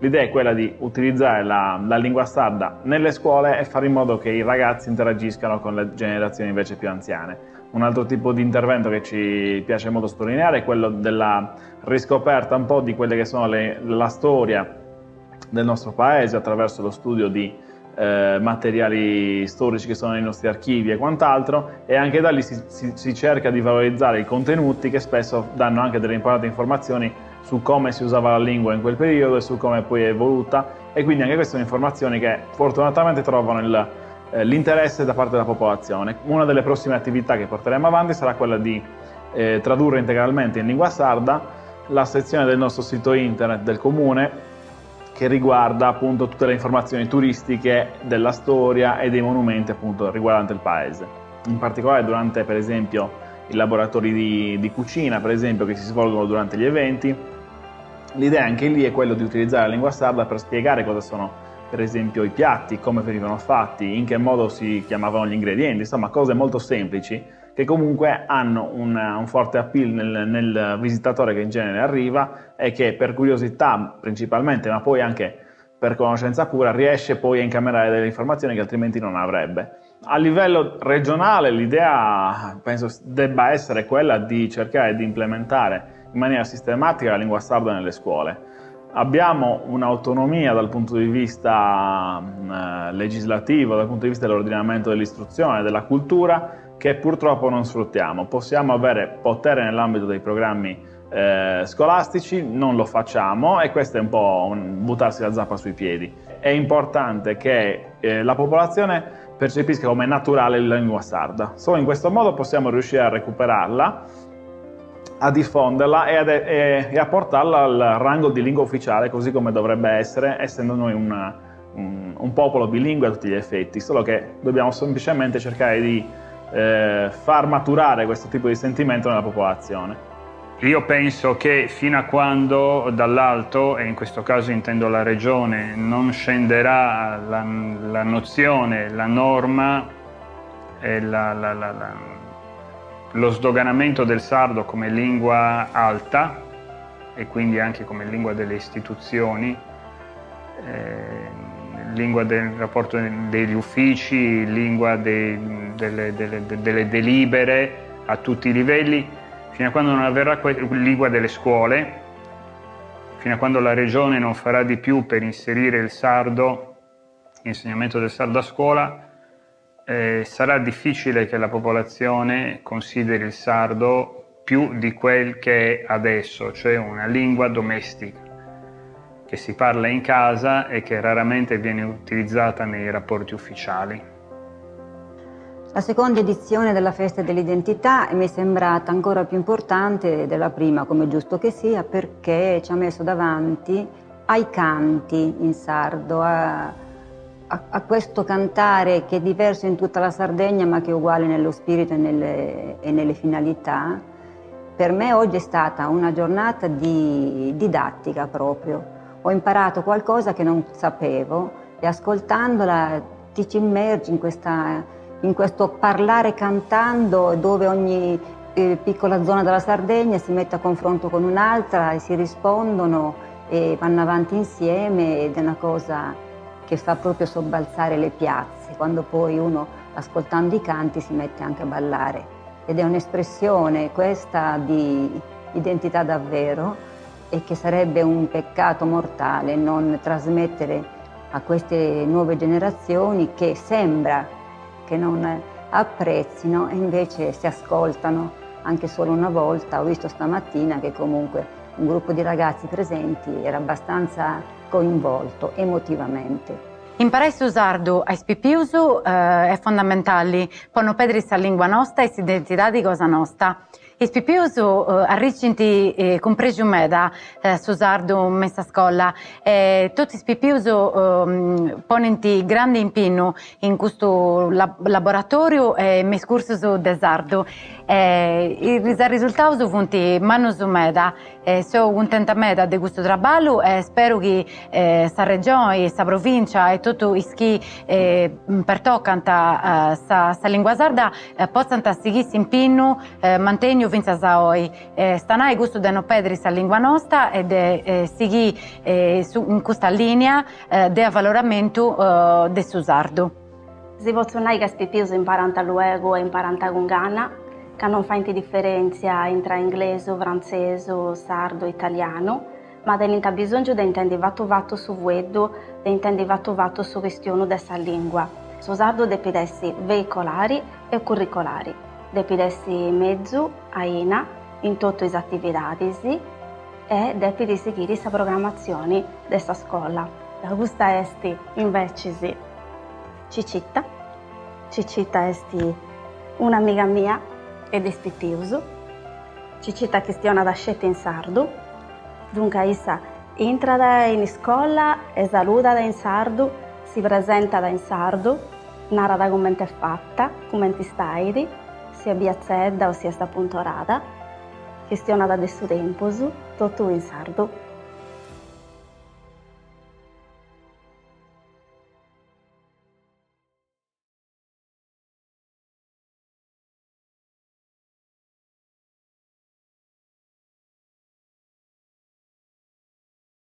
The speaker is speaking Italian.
L'idea è quella di utilizzare la lingua sarda nelle scuole e fare in modo che i ragazzi interagiscano con le generazioni invece più anziane. Un altro tipo di intervento che ci piace molto sottolineare è quello della riscoperta un po' di quelle che sono la storia del nostro paese attraverso lo studio di materiali storici che sono nei nostri archivi e quant'altro, e anche da lì si cerca di valorizzare i contenuti che spesso danno anche delle importanti informazioni su come si usava la lingua in quel periodo e su come poi è evoluta, e quindi anche queste sono informazioni che fortunatamente trovano l'interesse da parte della popolazione. Una delle prossime attività che porteremo avanti sarà quella di tradurre integralmente in lingua sarda la sezione del nostro sito internet del comune che riguarda appunto tutte le informazioni turistiche della storia e dei monumenti appunto riguardanti il paese. In particolare durante per esempio i laboratori di cucina, per esempio, che si svolgono durante gli eventi, l'idea anche lì è quella di utilizzare la lingua sarda per spiegare cosa sono per esempio i piatti, come venivano fatti, in che modo si chiamavano gli ingredienti, insomma cose molto semplici che comunque hanno un forte appeal nel visitatore che in genere arriva e che per curiosità principalmente, ma poi anche per conoscenza pura, riesce poi a incamerare delle informazioni che altrimenti non avrebbe. A livello regionale l'idea penso debba essere quella di cercare di implementare in maniera sistematica la lingua sarda nelle scuole. Abbiamo un'autonomia dal punto di vista legislativo, dal punto di vista dell'ordinamento dell'istruzione e della cultura, che purtroppo non sfruttiamo. Possiamo avere potere nell'ambito dei programmi scolastici, non lo facciamo, e questo è un po' buttarsi la zappa sui piedi. È importante che la popolazione percepisca come naturale la lingua sarda. Solo in questo modo possiamo riuscire a recuperarla, a diffonderla e a portarla al rango di lingua ufficiale, così come dovrebbe essere, essendo noi un popolo bilingue a tutti gli effetti, solo che dobbiamo semplicemente cercare di far maturare questo tipo di sentimento nella popolazione. Io penso che fino a quando dall'alto, e in questo caso intendo la regione, non scenderà la nozione, la norma e lo sdoganamento del sardo come lingua alta e quindi anche come lingua delle istituzioni, lingua del rapporto degli uffici, lingua delle delibere a tutti i livelli, fino a quando non avverrà lingua delle scuole, fino a quando la regione non farà di più per inserire il sardo, l'insegnamento del sardo a scuola, sarà difficile che la popolazione consideri il sardo più di quel che è adesso, cioè una lingua domestica che si parla in casa e che raramente viene utilizzata nei rapporti ufficiali. La seconda edizione della Festa dell'Identità mi è sembrata ancora più importante della prima, come giusto che sia, perché ci ha messo davanti ai canti in sardo, a questo cantare che è diverso in tutta la Sardegna ma che è uguale nello spirito e nelle finalità. Per me oggi è stata una giornata di didattica proprio. Ho imparato qualcosa che non sapevo e ascoltandola ti ci immergi in questo parlare cantando, dove ogni piccola zona della Sardegna si mette a confronto con un'altra e si rispondono e vanno avanti insieme, ed è una cosa che fa proprio sobbalzare le piazze, quando poi uno ascoltando i canti si mette anche a ballare, ed è un'espressione questa di identità davvero, e che sarebbe un peccato mortale non trasmettere a queste nuove generazioni che sembra che non apprezzino e invece si ascoltano anche solo una volta. Ho visto stamattina che comunque un gruppo di ragazzi presenti era abbastanza coinvolto emotivamente. Imparare su sardo a spipiusu è fondamentale per non perdere la lingua nostra e l'identità di cosa nostra. Spipiusu arriccinti compresi un meda su sardo in messa scuola. Tutti spipiusu ponenti grande impegno in questo laboratorio e mes cursus de sardo. I risultati sono venuti mano su meda. Sono contenta meda di questo lavoro e spero che questa regione, questa provincia e tutto chi pertoccano questa lingua sarda possano seguire impegno, mantenere vinza saoi. Stanai gusto de no pedris a lingua nostra e sighi in questa linea de avvaloramentu de su sardu. Si posso che spipiuso imparanta luego e imparanta gungana, che non fa differenza tra inglese, francese, sardo, italiano, ma dell'inta bisogno di intendi vatto su vuedo, di intendi vatto su questione dessa lingua. Su sardo deve essere veicolari e curricolari, deve essere mezzo a INA in tutte le attività e deve seguire questa programmazione dessa scuola. Da questa esti invece Ciccitta. Ciccitta è un'amica mia ed è spipiuso. Ciccitta questiona da scelta in sardo. Dunque essa entra in scuola e saluta in sardo, si presenta in sardo, narra da come è fatta, come stai, sia biazzedda o sia sta puntorata. Questiona da suo tempo, tutto in sardo.